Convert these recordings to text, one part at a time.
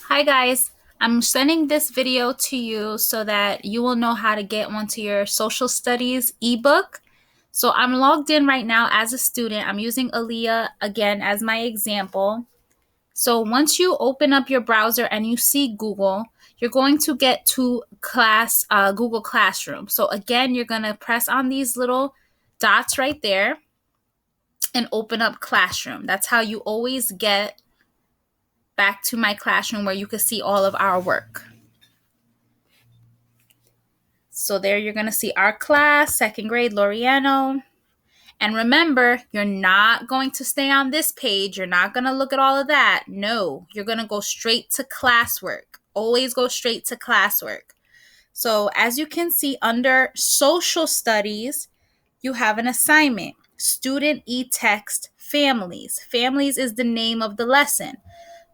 Hi guys, I'm sending this video to you so that you will know how to get onto your social studies ebook. So I'm logged in right now as a student. I'm using Aaliyah again as my example. So once you open up your browser and you see Google, you're going to get to Google Classroom. So again, you're going to press on these little dots right there and open up Classroom. That's how you always get back to my classroom where you can see all of our work. So there you're going to see our class, second grade, Loriano. And remember, you're not going to stay on this page. You're not going to look at all of that. No, you're going to go straight to classwork. Always go straight to classwork. So as you can see under social studies, you have an assignment, student e-text families. Families is the name of the lesson.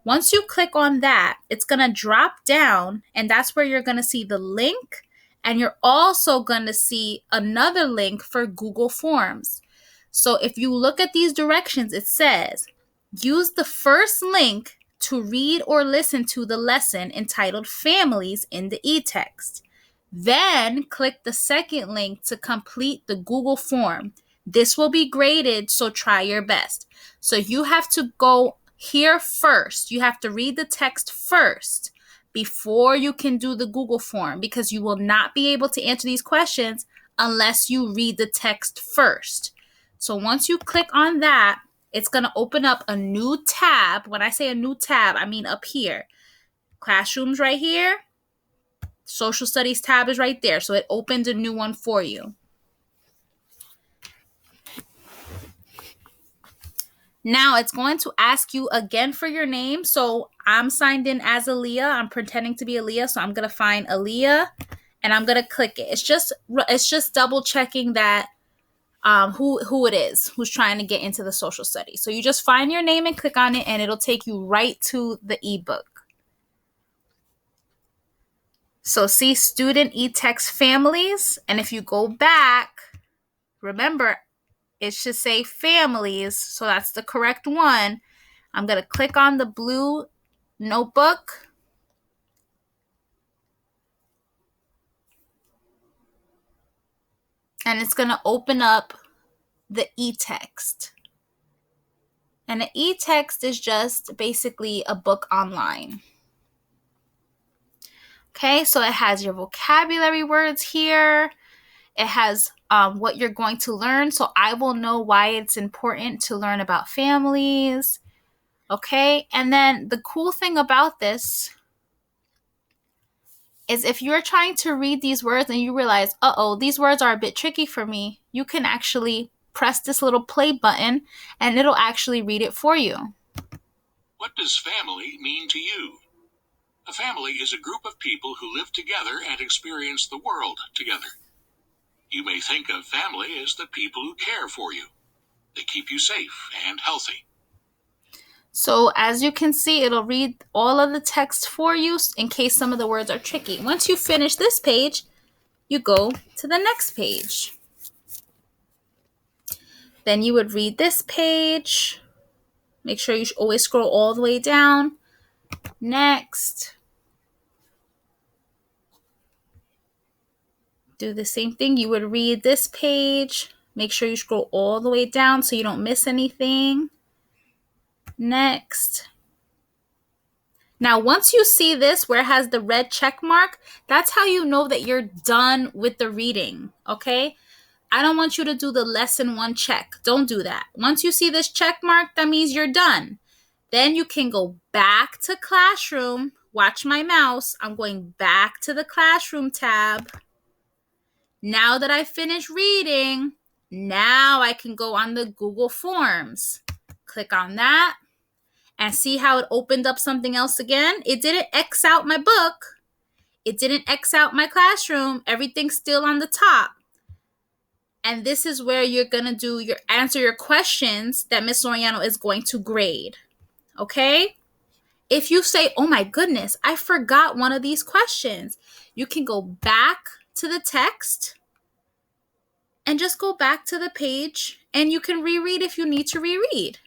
Once you click on that, it's going to drop down, and that's where you're going to see the link, and you're also going to see another link for Google Forms. So if you look at these directions, it says use the first link to read or listen to the lesson entitled Families in the e-text. Then click the second link to complete the Google form. This will be graded, so try your best. So you have to go here first. You have to read the text first before you can do the Google form, because you will not be able to answer these questions unless you read the text first. So once you click on that, it's going to open up a new tab. When I say a new tab, I mean up here. Classrooms right here. Social studies tab is right there. So it opened a new one for you. Now it's going to ask you again for your name. So I'm signed in as Aaliyah. I'm pretending to be Aaliyah. So I'm going to find Aaliyah and I'm going to click it. It's just double checking that who it is who's trying to get into the social studies. So you just find your name and click on it, and it'll take you right to the ebook. So see student e-text families, and if you go back, remember it should say families, so that's the correct one. I'm going to click on the blue notebook. And it's going to open up the e-text. And the e-text is just basically a book online. Okay, so it has your vocabulary words here. It has what you're going to learn. So I will know why it's important to learn about families. Okay, and then the cool thing about this is if you're trying to read these words and you realize, these words are a bit tricky for me, you can actually press this little play button and it'll actually read it for you. What does family mean to you? A family is a group of people who live together and experience the world together. You may think of family as the people who care for you. They keep you safe and healthy. So as you can see, it'll read all of the text for you in case some of the words are tricky. Once you finish this page, you go to the next page. Then you would read this page. Make sure you always scroll all the way down. Next. Do the same thing. You would read this page. Make sure you scroll all the way down so you don't miss anything. Next. Now, once you see this where it has the red check mark, that's how you know that you're done with the reading, okay? I don't want you to do the lesson 1 check. Don't do that. Once you see this check mark, that means you're done. Then you can go back to classroom. Watch my mouse. I'm going back to the classroom tab. Now that I finished reading, now I can go on the Google Forms. Click on that. And see how it opened up something else again? It didn't X out my book. It didn't X out my classroom. Everything's still on the top. And this is where you're going to answer your questions that Miss Loriano is going to grade. Okay? If you say, oh my goodness, I forgot one of these questions, you can go back to the text and just go back to the page, and you can reread if you need to reread.